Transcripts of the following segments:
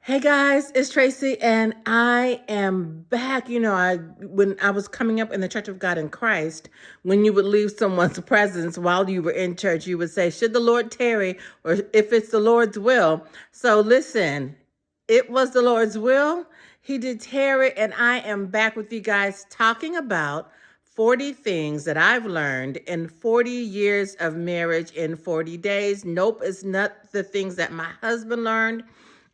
Hey guys, it's Tracy and I am back. When I was coming up in the Church of God in Christ, when you would leave someone's presence while you were in church, you would say, "Should the Lord tarry," or "If it's the Lord's will." So listen, it was the Lord's will. He did tarry, and I am back with you guys talking about 40 things that I've learned in 40 years of marriage in 40 days. Nope, it's not the things that my husband learned.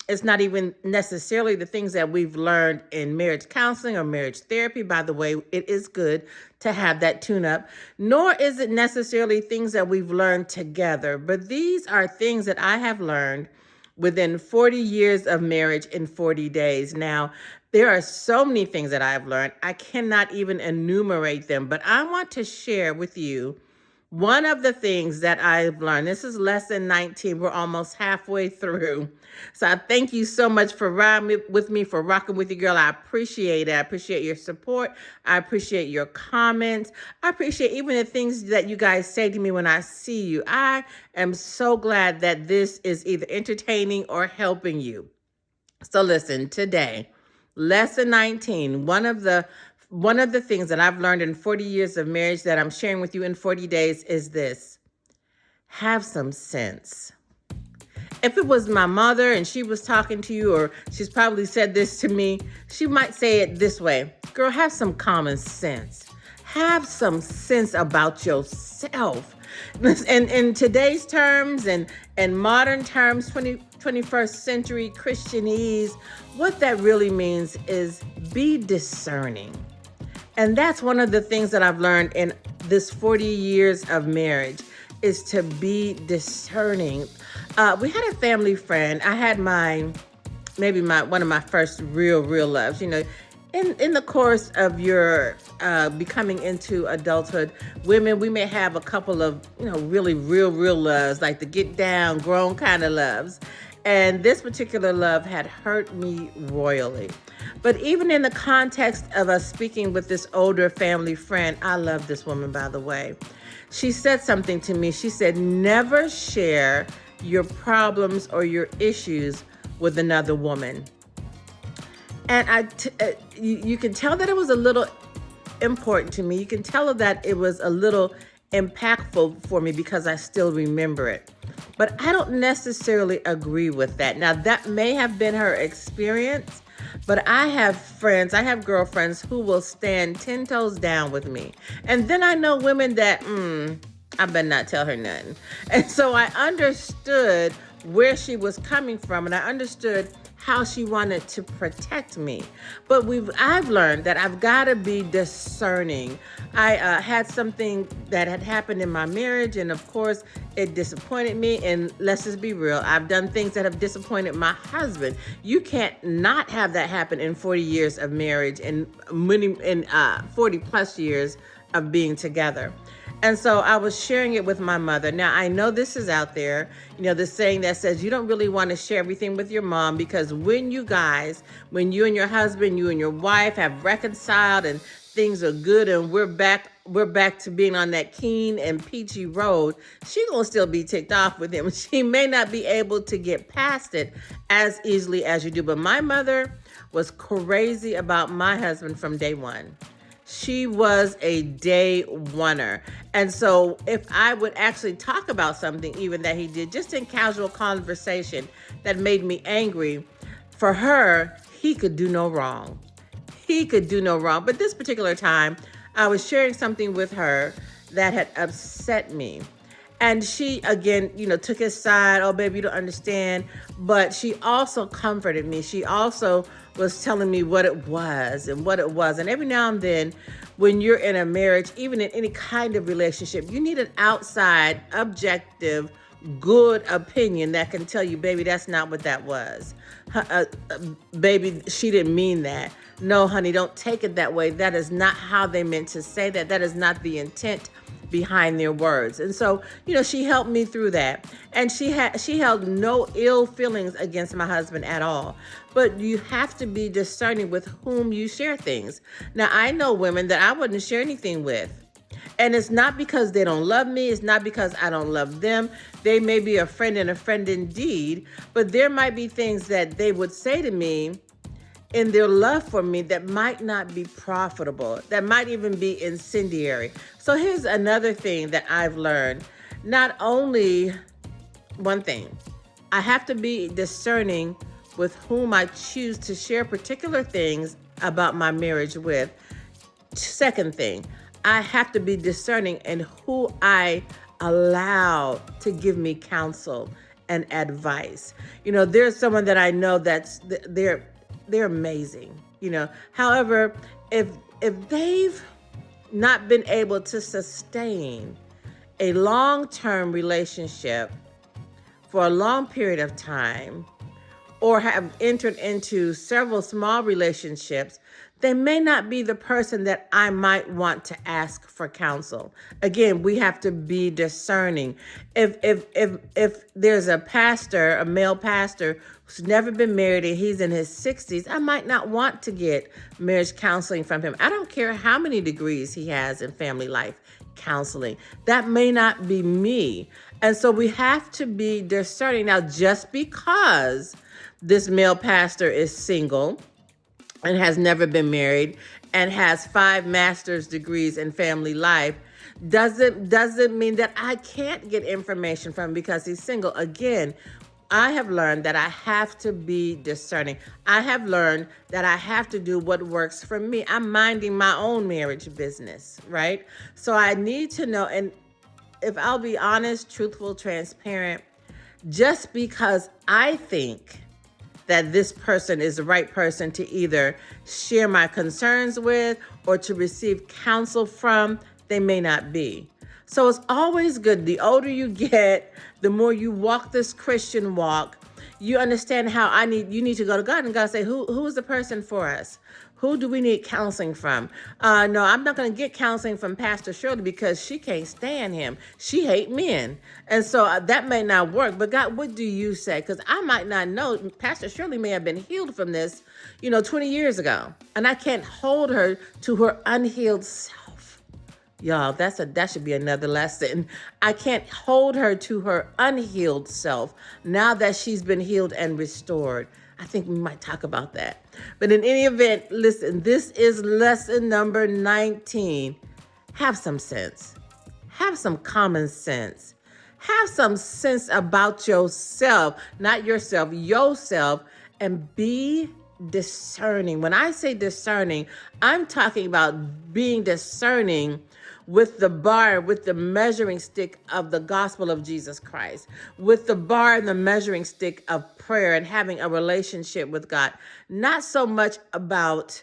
It's not even necessarily the things that we've learned in marriage counseling or marriage therapy. By the way, it is good to have that tune up, nor is it necessarily things that we've learned together. But these are things that I have learned within 40 years of marriage in 40 days. Now, there are so many things that I've learned. I cannot even enumerate them, but I want to share with you one of the things that I've learned. This is lesson 19. We're almost halfway through. So I thank you so much for riding with me, for rocking with you, girl. I appreciate it. I appreciate your support. I appreciate your comments. I appreciate even the things that you guys say to me when I see you. I am so glad that this is either entertaining or helping you. So listen, today, lesson 19, one of the things that I've learned in 40 years of marriage that I'm sharing with you in 40 days is this: have some sense. If it was my mother and she was talking to you, or she's probably said this to me, she might say it this way: girl, have some common sense. Have some sense about yourself. And in today's terms and modern terms, 21st century Christianese, what that really means is be discerning. And that's one of the things that I've learned in this 40 years of marriage, is to be discerning. We had a family friend. I had maybe one of my first real loves. In the course of your becoming into adulthood, women, we may have a couple of really real loves, like the get down, grown kind of loves. And this particular love had hurt me royally. But even in the context of us speaking with this older family friend, I love this woman, by the way. She said something to me. She said, never share your problems or your issues with another woman. And you can tell that it was a little important to me. You can tell that it was a little impactful for me because I still remember it. But I don't necessarily agree with that. Now, that may have been her experience, but I have girlfriends who will stand 10 toes down with me. And then I know women that, I better not tell her nothing. And so I understood where she was coming from, and I understood how she wanted to protect me. But I've learned that I've got to be discerning. I had something that had happened in my marriage, and of course, it disappointed me. And let's just be real, I've done things that have disappointed my husband. You can't not have that happen in 40 years of marriage and 40 plus years of being together. And so I was sharing it with my mother. Now, I know this is out there, the saying that says you don't really want to share everything with your mom, because when you and your husband, you and your wife have reconciled and things are good and we're back to being on that keen and peachy road, she gonna still be ticked off with him. She may not be able to get past it as easily as you do. But my mother was crazy about my husband from day one. She was a day oneer. And so if I would actually talk about something even that he did just in casual conversation that made me angry, for her, he could do no wrong. He could do no wrong. But this particular time, I was sharing something with her that had upset me. And she, again, took his side. Oh, baby, you don't understand. But she also comforted me. She also was telling me what it was and what it was. And every now and then, when you're in a marriage, even in any kind of relationship, you need an outside, objective, good opinion that can tell you, baby, that's not what that was. Baby, she didn't mean that. No, honey, don't take it that way. That is not how they meant to say that. That is not the intent behind their words. And so, she helped me through that. And she held no ill feelings against my husband at all. But you have to be discerning with whom you share things. Now, I know women that I wouldn't share anything with. And it's not because they don't love me. It's not because I don't love them. They may be a friend and a friend indeed, but there might be things that they would say to me in their love for me that might not be profitable, that might even be incendiary. So here's another thing that I've learned. Not only one thing, I have to be discerning with whom I choose to share particular things about my marriage with. Second thing, I have to be discerning in who I allow to give me counsel and advice. There's someone that I know they're amazing. However, if they've not been able to sustain a long-term relationship for a long period of time, or have entered into several small relationships, they may not be the person that I might want to ask for counsel. Again, we have to be discerning. If there's a pastor, a male pastor who's never been married and he's in his 60s, I might not want to get marriage counseling from him. I don't care how many degrees he has in family life counseling. That may not be me. And so we have to be discerning. Now, just because this male pastor is single and has never been married and has 5 master's degrees in family life doesn't mean that I can't get information from him because he's single. Again, I have learned that I have to be discerning. I have learned that I have to do what works for me. I'm minding my own marriage business, right? So I need to know, and if I'll be honest, truthful, transparent, just because I think that this person is the right person to either share my concerns with or to receive counsel from, they may not be. So it's always good. The older you get, the more you walk this Christian walk, you understand how you need to go to God and God say, who is the person for us? Who do we need counseling from? No, I'm not going to get counseling from Pastor Shirley because she can't stand him. She hates men. And so that may not work. But God, what do you say? Because I might not know. Pastor Shirley may have been healed from this, 20 years ago. And I can't hold her to her unhealed self. Y'all, that should be another lesson. I can't hold her to her unhealed self now that she's been healed and restored. I think we might talk about that. But in any event, listen, this is lesson number 19. Have some sense. Have some common sense. Have some sense about yourself, not yourself, and be discerning. When I say discerning, I'm talking about being discerning with the bar, with the measuring stick of the gospel of Jesus Christ, with the bar and the measuring stick of prayer and having a relationship with God. Not so much about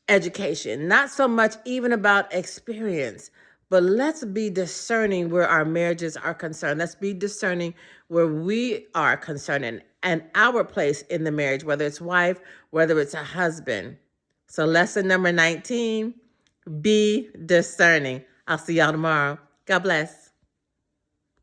education, not so much even about experience, but let's be discerning where our marriages are concerned. Let's be discerning where we are concerned and our place in the marriage, whether it's wife, whether it's a husband. So lesson number 19, be discerning. I'll see y'all tomorrow. God bless.